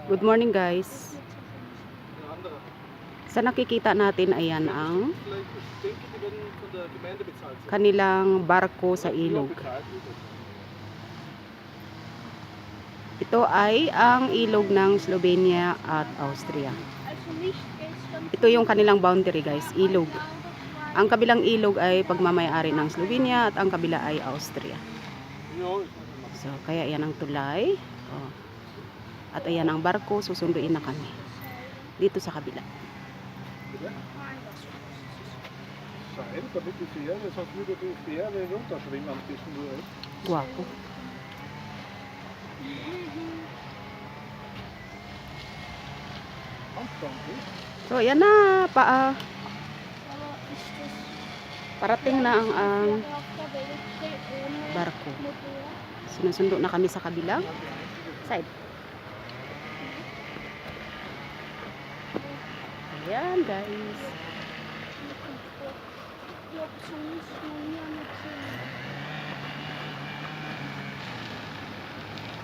Good morning guys. Sa nakikita natin, ayan ang kanilang barko sa ilog. Ito ay ang ilog ng Slovenia at Austria. Ito yung kanilang boundary guys, ilog. Ang kabilang ilog ay pagmamay-ari ng Slovenia at ang kabila ay Austria. So, kaya yan ang tulay. Oh. At ayan ang barko, susunduin na kami. Dito sa kabila. Guwapo. So, ayan na. Parating na ang barko. Sinusundo na kami sa kabilang side. Ayan guys.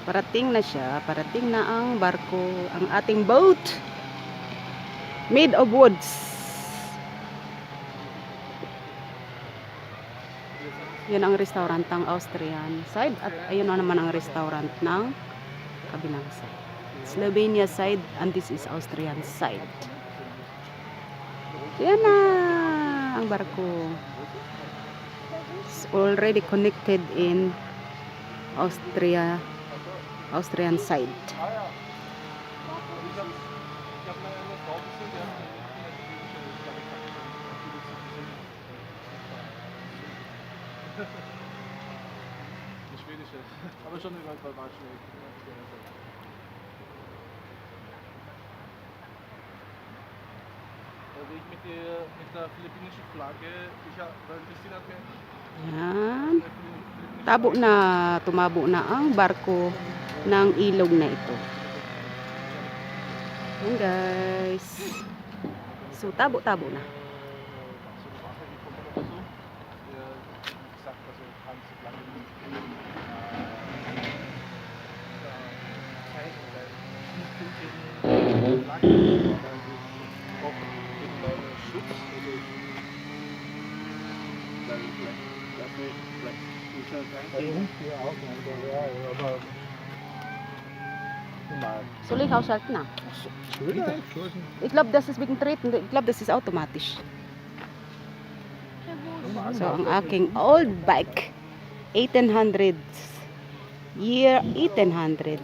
Parating na siya. Parating na ang barko. Ang ating boat. Made of woods. Yan ang restaurant ng Austrian side. At ayun na naman ang restaurant ng kabilang side. Slovenia side and this is Austrian side. Yan na ang barko. It's already connected in Austrian side. Schwedische, aber schon über Deutsch. Mit der philippinischen Flagge, weil Christine hat mir Yan. Tumabo na ang barko ng ilog na ito. Yan guys. So, tabo-tabo na. Soll ich ausschalten? Na. Ich glaube, das ist wegen Treten. Ich glaube, das ist automatisch. So, ang aking old bike. 1800. Year 1800.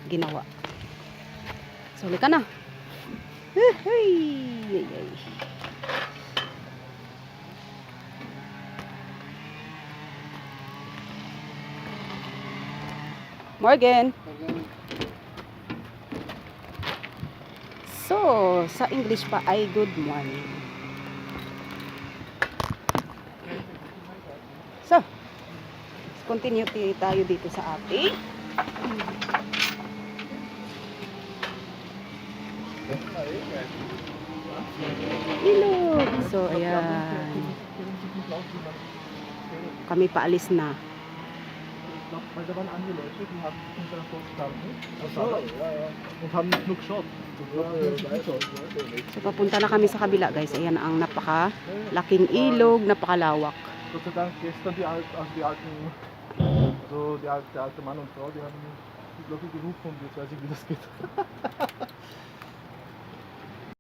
Ginawa. Suli ka na. Hey. Morgan. So, sa English pa ay good morning. So, continue tayo dito sa ating ilog. So, ayan. Kami paalis na. Weil da waren andere Leute, die haben hinter der gestanden. Und haben nicht nur geschaut. So, papunta na kami sa kabila, guys. Ayan ang napakalaking ilog, napakalawak. Gott sei Dank gestern die alten, der alte Mann und Frau, die haben die Glocke gerufen und jetzt weiß ich, wie das geht.